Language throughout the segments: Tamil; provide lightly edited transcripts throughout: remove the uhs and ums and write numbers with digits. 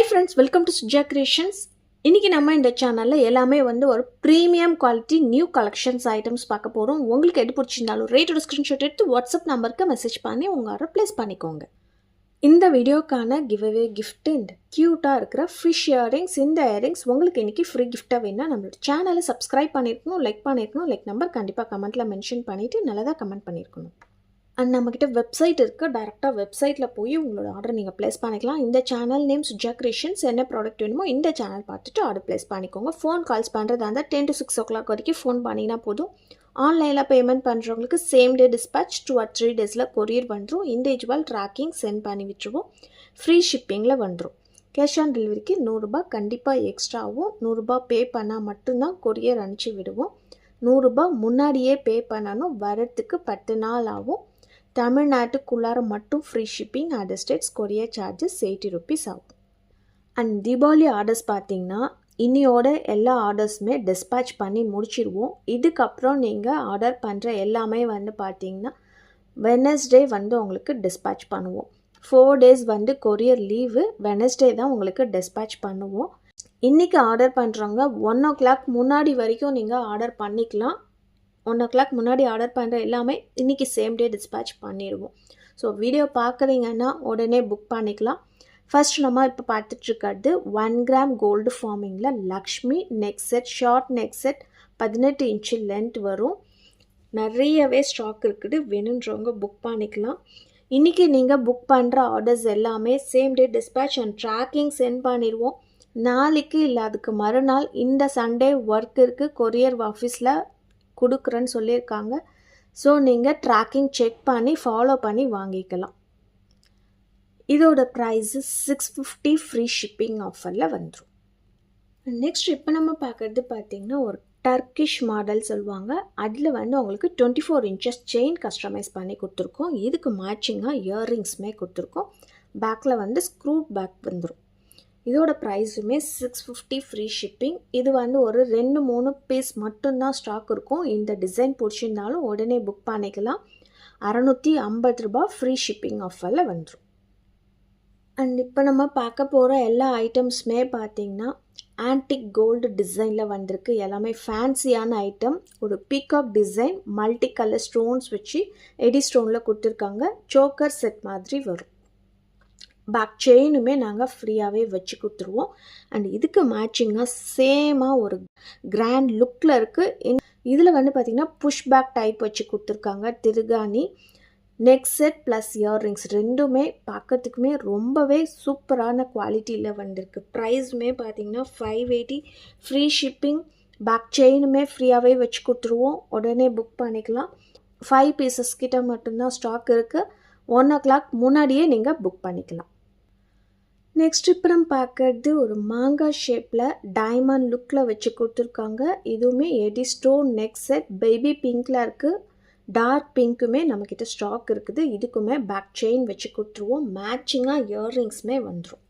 Hi friends, welcome to Suja Creations. இன்னைக்கு நம்ம இந்த சேனல்ல எல்லாமே ஒரு premium quality new collections items பார்க்க போறோம். உங்களுக்கு எது பிடிச்சிருந்தாலும் ரேட்டோட ஸ்கிரீன்ஷாட் எடுத்து வாட்ஸ்அப் நம்பருக்கு மெசேஜ் பண்ணி உங்க ஆர்டர் பிளேஸ் பண்ணிக்கோங்க. இந்த வீடியோக்கான கிவ்அவே gift இந்த கியூட்டா இருக்கிற ஃபிஷ் இயரிங்ஸ். இந்த இயரிங்ஸ் உங்களுக்கு இன்னைக்கு ஃப்ரீ கிஃப்டா வேணும்னா நம்மளோட சேனலை சப்ஸ்கிரைப் பண்ணிருக்கணும், லைக் பண்ணிருக்கணும், லைக் நம்பர் கண்டிப்பா கமெண்ட்ல மென்ஷன் பண்ணிட்டு நல்லதா கமெண்ட் பண்ணிருக்கணும். அண்ட் நம்மக்கிட்ட வெப்சைட் இருக்குது. டேரெக்டாக வெப்சைட்டில் போய் உங்களோட ஆர்டர் நீங்கள் ப்ளேஸ் பண்ணிக்கலாம். இந்த சேனல் நேம் சுஜா கிரியேஷன்ஸ். என்ன ப்ராடக்ட் வேணுமோ இந்த சேனல் பார்த்துட்டு ஆர்டர் ப்ளேஸ் பண்ணிக்கோங்க. ஃபோன் கால்ஸ் பண்ணுறதா இருந்தால் 10 to 6 o'clock வரைக்கும் ஃபோன் பண்ணிங்கன்னா போதும். ஆன்லைனில் பேமெண்ட் பண்ணுறவங்களுக்கு same day dispatch 2 or 3 days courier வந்துடும். இண்டிவிஜுவல் ட்ராக்கிங் சென்ட் பண்ணி விட்டுருவோம். ஃப்ரீ ஷிப்பிங்கில் வந்துடும். கேஷ் ஆன் டெலிவரிக்கு 100 ரூபாய் கண்டிப்பாக எக்ஸ்ட்ராவும். 100 ரூபாய் பே பண்ணால் மட்டும்தான் கொரியர் அனுப்பிச்சி விடுவோம். 100 ரூபாய் முன்னாடியே பே பண்ணணும். வரத்துக்கு 10 நாள் ஆகும். தமிழ்நாட்டுக்குள்ளார மட்டும் free shipping. Other states courier charges 80 rupees ஆகும். அண்ட் தீபாவளி ஆர்டர்ஸ் பார்த்தீங்கன்னா இன்னியோட எல்லா ஆர்டர்ஸுமே டிஸ்பேச் பண்ணி முடிச்சிடுவோம். இதுக்கப்புறம் நீங்கள் ஆர்டர் பண்ணுற எல்லாமே பார்த்தீங்கன்னா வெனஸ்டே உங்களுக்கு டிஸ்பேச் பண்ணுவோம். 4 days கொரியர் லீவு. வெனஸ்டே தான் உங்களுக்கு டிஸ்பேச் பண்ணுவோம். இன்றைக்கி ஆர்டர் பண்ணுறவங்க 1 o'clock முன்னாடி வரைக்கும் நீங்கள் ஆர்டர் பண்ணிக்கலாம். 1 o'clock முன்னாடி ஆர்டர் பண்ணுற எல்லாமே இன்றைக்கி சேம் டே டிஸ்பேச் பண்ணிடுவோம். ஸோ வீடியோ பார்க்குறீங்கன்னா உடனே புக் பண்ணிக்கலாம். ஃபர்ஸ்ட் நம்ம இப்போ பார்த்துட்ருக்கிறது 1 gram கோல்டு ஃபார்மிங்கில் Lakshmi neck set, short neck set, 18 inch length வரும். நிறையவே ஸ்டாக் இருக்குது. வேணுன்றவங்க புக் பண்ணிக்கலாம். இன்றைக்கி நீங்கள் புக் பண்ணுற ஆர்டர்ஸ் எல்லாமே same day dispatch and tracking send பண்ணிடுவோம். நாளைக்கு இல்லை அதுக்கு மறுநாள் இந்த சண்டே ஒர்க் இருக்குது, கொரியர் ஆஃபீஸில் கொடுக்குறேன்னு சொல்லியிருக்காங்க. ஸோ நீங்கள் ட்ராக்கிங் செக் பண்ணி ஃபாலோ பண்ணி வாங்கிக்கலாம். இதோட ப்ரைஸு 650 ஃப்ரீ ஷிப்பிங் ஆஃபரில் வந்துடும். நெக்ஸ்ட் இப்போ நம்ம பார்க்குறது பார்த்திங்கன்னா ஒரு டர்க்கிஷ் மாடல் சொல்லுவாங்க. அதில் உங்களுக்கு 24 inches செயின் கஸ்டமைஸ் பண்ணி கொடுத்துருக்கோம். இதுக்கு மேட்சிங்காக இயர்ரிங்ஸுமே கொடுத்துருக்கோம். பேக்கில் ஸ்க்ரூ பேக் வந்துடும். இதோட ப்ரைஸுமே 650 ஃப்ரீ ஷிப்பிங். இது ஒரு 2-3 பீஸ் மட்டும்தான் ஸ்டாக் இருக்கும். இந்த டிசைன் பிடிச்சிருந்தாலும் உடனே புக் பண்ணிக்கலாம். 650 ரூபாய் ஃப்ரீ ஷிப்பிங் ஆஃபரில் வந்துடும். அண்ட் இப்போ நம்ம பார்க்க போகிற எல்லா ஐட்டம்ஸுமே பார்த்திங்கன்னா ஆன்டிக் கோல்டு டிசைனில் வந்திருக்கு. எல்லாமே ஃபேன்சியான ஐட்டம். ஒரு peacock design, multi colour stones வச்சு எடி ஸ்டோனில் கொடுத்துருக்காங்க. சோக்கர் செட் மாதிரி வரும். பேக் செயினுமே நாங்கள் ஃப்ரீயாகவே வச்சு கொடுத்துருவோம். அண்ட் இதுக்கு மேட்சிங்காக சேமாக ஒரு கிராண்ட் லுக்கில் இருக்குது. இதில் பார்த்திங்கன்னா புஷ் பேக் டைப் வச்சு கொடுத்துருக்காங்க. திருகாணி, நெக் செட் ப்ளஸ் இயர்ரிங்ஸ் ரெண்டுமே பார்க்கறதுக்குமே ரொம்பவே சூப்பரான குவாலிட்டியில் வந்திருக்கு. ப்ரைஸுமே பார்த்திங்கன்னா 580 ஃப்ரீ ஷிப்பிங். பேக் செயினுமே ஃப்ரீயாகவே வச்சு கொடுத்துருவோம். உடனே புக் பண்ணிக்கலாம். 5 pieces கிட்ட மட்டும்தான் ஸ்டாக் இருக்குது. 1 o'clock முன்னாடியே நீங்கள் புக் பண்ணிக்கலாம். நெக்ஸ்ட் இப்போ நம்ம பார்க்கறது ஒரு மாங்காய் ஷேப்பில் டைமண்ட் லுக்கில் வச்சு கொடுத்துருக்காங்க. இதுவுமே AD stone neck set. Baby பிங்க்கில் இருக்குது. டார்க் பிங்க்குமே நம்மக்கிட்ட ஸ்டாக் இருக்குது. இதுக்குமே பேக் செயின் வச்சு கொடுத்துருவோம். மேட்சிங்காக இயர்ரிங்ஸுமே வந்துடும்.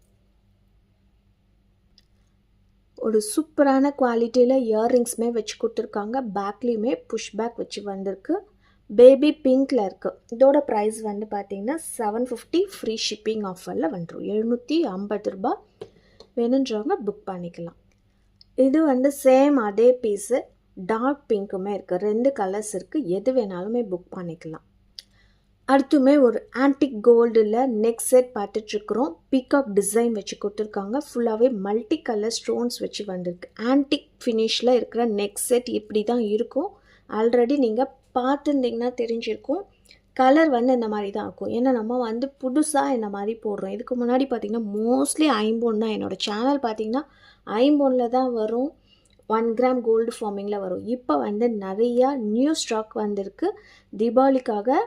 ஒரு சூப்பரான குவாலிட்டியில் இயர்ரிங்ஸுமே வச்சு கொடுத்துருக்காங்க. பேக்லேயுமே புஷ் பேக் வச்சு வந்திருக்கு. பேபி பிங்க்கில் இருக்குது. இதோட ப்ரைஸ் பார்த்திங்கன்னா 750 ஃப்ரீ ஷிப்பிங் ஆஃபரில் வந்துடும். 750 ரூபாய். வேணுன்றவங்க புக் பண்ணிக்கலாம். இது சேம் அதே பீஸு. டார்க் பிங்க்குமே இருக்குது. 2 கலர்ஸ் இருக்குது. எது வேணாலுமே புக் பண்ணிக்கலாம். அடுத்துமே ஒரு ஆன்டிக் கோல்டில் நெக் செட் பார்த்துட்ருக்குறோம். பீகாக் டிசைன் வச்சு கொடுத்துருக்காங்க. ஃபுல்லாகவே மல்டி கலர் ஸ்டோன்ஸ் வச்சு வந்திருக்கு. ஆன்டிக் ஃபினிஷில் இருக்கிற நெக் செட் இப்படி தான் இருக்கும். ஆல்ரெடி நீங்கள் பார்த்துருந்தீங்கன்னா தெரிஞ்சிருக்கும். கலர் இந்த மாதிரி தான் இருக்கும். ஏன்னா நம்ம புதுசாக இந்த மாதிரி போடுறோம். இதுக்கு முன்னாடி பார்த்திங்கன்னா மோஸ்ட்லி ஐம்பொன் தான். என்னோடய சேனல் பார்த்திங்கன்னா ஐம்பொனில் தான் வரும். 1 gram கோல்டு ஃபார்மிங்கில் வரும். இப்போ நிறையா நியூ ஸ்டாக் வந்திருக்கு தீபாவளிக்காக.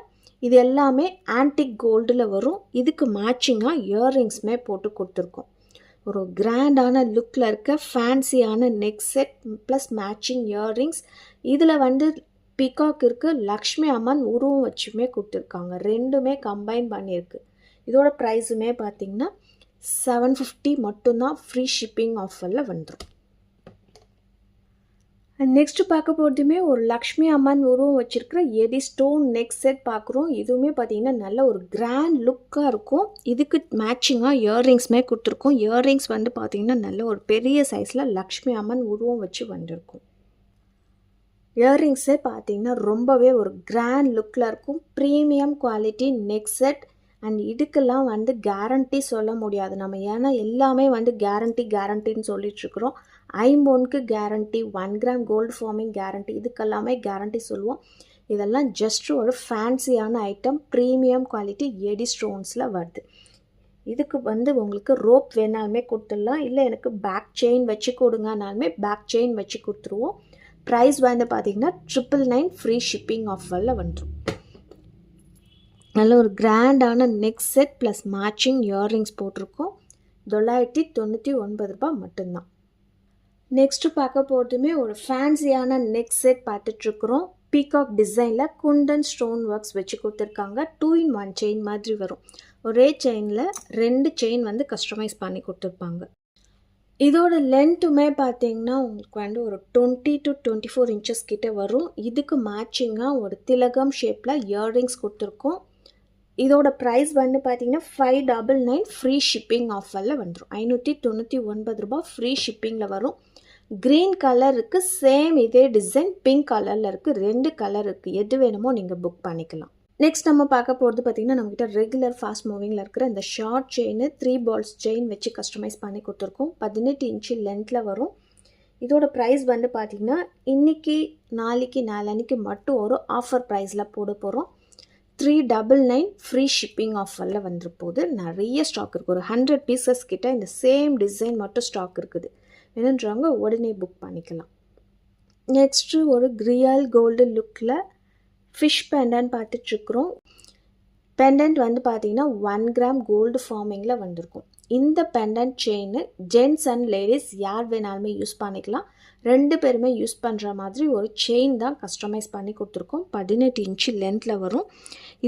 இது எல்லாமே ஆன்டிக் கோல்டில் வரும். இதுக்கு மேட்சிங்காக இயர்ரிங்ஸுமே போட்டு கொடுத்துருக்கோம். ஒரு கிராண்டான லுக்கில் இருக்க ஃபேன்சியான neck set plus matching earrings. இதில் பீகாக் இருக்குது. லக்ஷ்மி அம்மன் உருவம் வச்சுமே கொடுத்துருக்காங்க. ரெண்டுமே கம்பைன் பண்ணியிருக்கு. இதோட ப்ரைஸுமே பார்த்திங்கன்னா 750 மட்டும்தான் ஃப்ரீ ஷிப்பிங் ஆஃபரில் வந்துடும். நெக்ஸ்ட்டு பார்க்க போகிறதுமே ஒரு லக்ஷ்மி அம்மன் உருவம் வச்சுருக்கிற எடி ஸ்டோன் நெக் செட் பார்க்குறோம். இதுவுமே பார்த்திங்கன்னா நல்ல ஒரு கிராண்ட் லுக்காக இருக்கும். இதுக்கு மேட்சிங்காக இயர்ரிங்ஸுமே கொடுத்துருக்கோம். இயர்ரிங்ஸ் வந்து பார்த்திங்கன்னா நல்ல ஒரு பெரிய சைஸில் லக்ஷ்மி அம்மன் உருவம் வச்சு வந்திருக்கும். இயர்ரிங்ஸே பார்த்திங்கன்னா ரொம்பவே ஒரு கிராண்ட் லுக்கில் இருக்கும். Premium quality neck set. And இதுக்கெல்லாம் வந்து கேரண்டி சொல்ல முடியாது நம்ம, ஏன்னா எல்லாமே வந்து கேரண்டின்னு சொல்லிகிட்ருக்குறோம். ஐம்பொனுக்கு guarantee, 1 gram gold forming guarantee, இதுக்கெல்லாமே கேரண்டி சொல்லுவோம். இதெல்லாம் ஜஸ்ட் ஒரு ஃபேன்சியான ஐட்டம், ப்ரீமியம் குவாலிட்டி எடி ஸ்டோன்ஸில் வருது. இதுக்கு வந்து உங்களுக்கு ரோப் வேணாலுமே கொடுத்துடலாம், இல்லை எனக்கு பேக் செயின் வச்சு கொடுங்கனாலுமே பேக் செயின் வச்சு கொடுத்துருவோம். ப்ரைஸ் வந்து பார்த்திங்கன்னா 999 ஃப்ரீ ஷிப்பிங் ஆஃபரில் வந்துடும். நல்ல ஒரு கிராண்டான neck set plus matching earrings போட்டிருக்கோம். 999 ரூபாய் மட்டும்தான். நெக்ஸ்ட்டு பார்க்க போகிறதுமே ஒரு ஃபேன்சியான நெக் செட் பார்த்துட்ருக்குறோம். பீகாக் டிசைனில் குந்தன் ஸ்டோன் ஒர்க்ஸ் வச்சு கொடுத்துருக்காங்க. 2-in-1 செயின் மாதிரி வரும். ஒரே செயினில் 2 செயின் வந்து கஸ்டமைஸ் பண்ணி கொடுத்துருப்பாங்க. இதோட லென்த்துமே பார்த்தீங்கன்னா உங்களுக்கு வந்து ஒரு 20 to 24 inches கிட்ட வரும். இதுக்கு மேட்சிங்காக ஒரு திலகம் ஷேப்பில் இயர்ரிங்ஸ் கொடுத்துருக்கோம். இதோட ப்ரைஸ் வந்து பார்த்தீங்கன்னா 599 ஃப்ரீ ஷிப்பிங் ஆஃபரில் வந்துடும். 599 ரூபாய் ஃப்ரீ ஷிப்பிங்கில் வரும். க்ரீன் கலர் இருக்குது, சேம் இதே டிசைன் பிங்க் கலரில் இருக்குது. 2 கலர் இருக்குது, எது வேணுமோ நீங்கள் புக் பண்ணிக்கலாம். நெக்ஸ்ட் நம்ம பார்க்க போகிறது பார்த்திங்கன்னா நம்மகிட்ட ரெகுலர் ஃபாஸ்ட் மூவிங்கில் இருக்கிற இந்த ஷார்ட் செயின் 3 balls செயின் வச்சு கஸ்டமைஸ் பண்ணி கொடுத்துருக்கோம். 18 inch லென்த்தில் வரும். இதோட ப்ரைஸ் வந்து பார்த்திங்கன்னா இன்றைக்கி நாளைக்கு மட்டும் ஒரு ஆஃபர் ப்ரைஸில் போட போகிறோம். 399 ஃப்ரீ ஷிப்பிங் ஆஃபரில் வந்துருப்போது. நிறைய ஸ்டாக் இருக்குது, ஒரு 100 pieces கிட்ட இந்த சேம் டிசைன் மட்டும் ஸ்டாக் இருக்குது. வேணுன்றவங்க உடனே புக் பண்ணிக்கலாம். நெக்ஸ்ட்டு ஒரு ரியல் கோல்டு லுக்கில் ஃபிஷ் பெண்டன்ட் பார்த்துட்ருக்குறோம். பெண்டன்ட் வந்து பார்த்திங்கன்னா 1 கிராம் கோல்டு ஃபார்மிங்கில் வந்திருக்கும். இந்த pendant chain gents and ladies யார் வேணாலுமே யூஸ் பண்ணிக்கலாம். 2 பேருமே யூஸ் பண்ணுற மாதிரி ஒரு செயின் தான் கஸ்டமைஸ் பண்ணி கொடுத்துருக்கோம். 18 inch லென்த்தில் வரும்.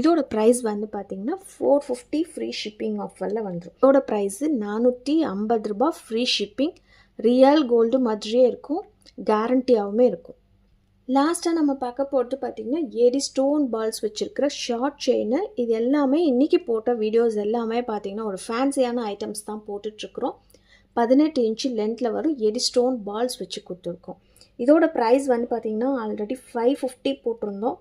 இதோட ப்ரைஸ் வந்து பார்த்திங்கன்னா 450 ஃப்ரீ ஷிப்பிங் ஆஃபரில் வந்துடும். இதோட ப்ரைஸு 450 ரூபாய் ஃப்ரீ ஷிப்பிங். ரியல் கோல்டு மாதிரியே இருக்கும், கேரண்டியாகவுமே இருக்கும். லாஸ்ட்டாக நம்ம பார்க்க போகிறது பார்த்திங்கன்னா ஏடி ஸ்டோன் பால்ஸ் வச்சுருக்கிற ஷார்ட் செயின். இது எல்லாமே இன்றைக்கி போட்ட வீடியோஸ் எல்லாமே பார்த்திங்கன்னா ஒரு ஃபேன்சியான ஐட்டம்ஸ் தான் போட்டுட்ருக்குறோம். 18 inch லென்த்தில் வரும். ஏடி ஸ்டோன் பால்ஸ் வச்சு கொடுத்துருக்கோம். இதோட ப்ரைஸ் வந்து பார்த்திங்கன்னா ஆல்ரெடி 550 போட்டிருந்தோம்.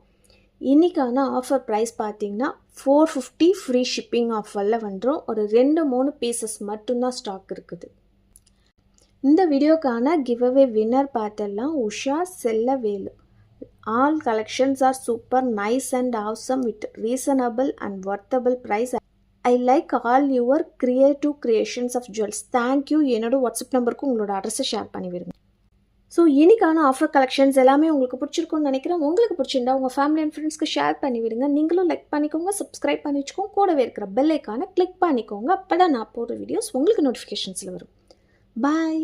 இன்றைக்கான ஆஃபர் ப்ரைஸ் பார்த்திங்கன்னா 450 ஃப்ரீ ஷிப்பிங் ஆஃபரில் வந்துடும். ஒரு 2-3 பீசஸ் மட்டும்தான் ஸ்டாக் இருக்குது. இந்த வீடியோக்கான கிவ்அவே வின்னர் பார்த்தெல்லாம் Usha Chellavelu. All collections are super nice and awesome with reasonable and worthable price. I like all your creative creations of jewels. Thank you. என்னோட வாட்ஸ்அப் நம்பருக்கு உங்களோட அட்ரஸை ஷேர் பண்ணி விடுங்க. ஸோ இன்றைக்கான ஆஃபர் கலெக்ஷன்ஸ் எல்லாமே உங்களுக்கு பிடிச்சிருக்குன்னு நினைக்கிறேன். உங்களுக்கு பிடிச்சிருந்தா உங்கள் ஃபேமிலி அண்ட் ஃப்ரெண்ட்ஸ்க்கு ஷேர் பண்ணி விடுங்க. நீங்களும் லைக் பண்ணிக்கோங்க, சப்ஸ்கிரைப் பண்ணி வச்சுக்கோங்க, கூடவே இருக்கிற பெல் ஐக்கானை கிளிக் பண்ணிக்கோங்க. அப்போ தான் நான் போடுற வீடியோஸ் உங்களுக்கு நோட்டிஃபிகேஷன்ஸில் வரும். பாய்.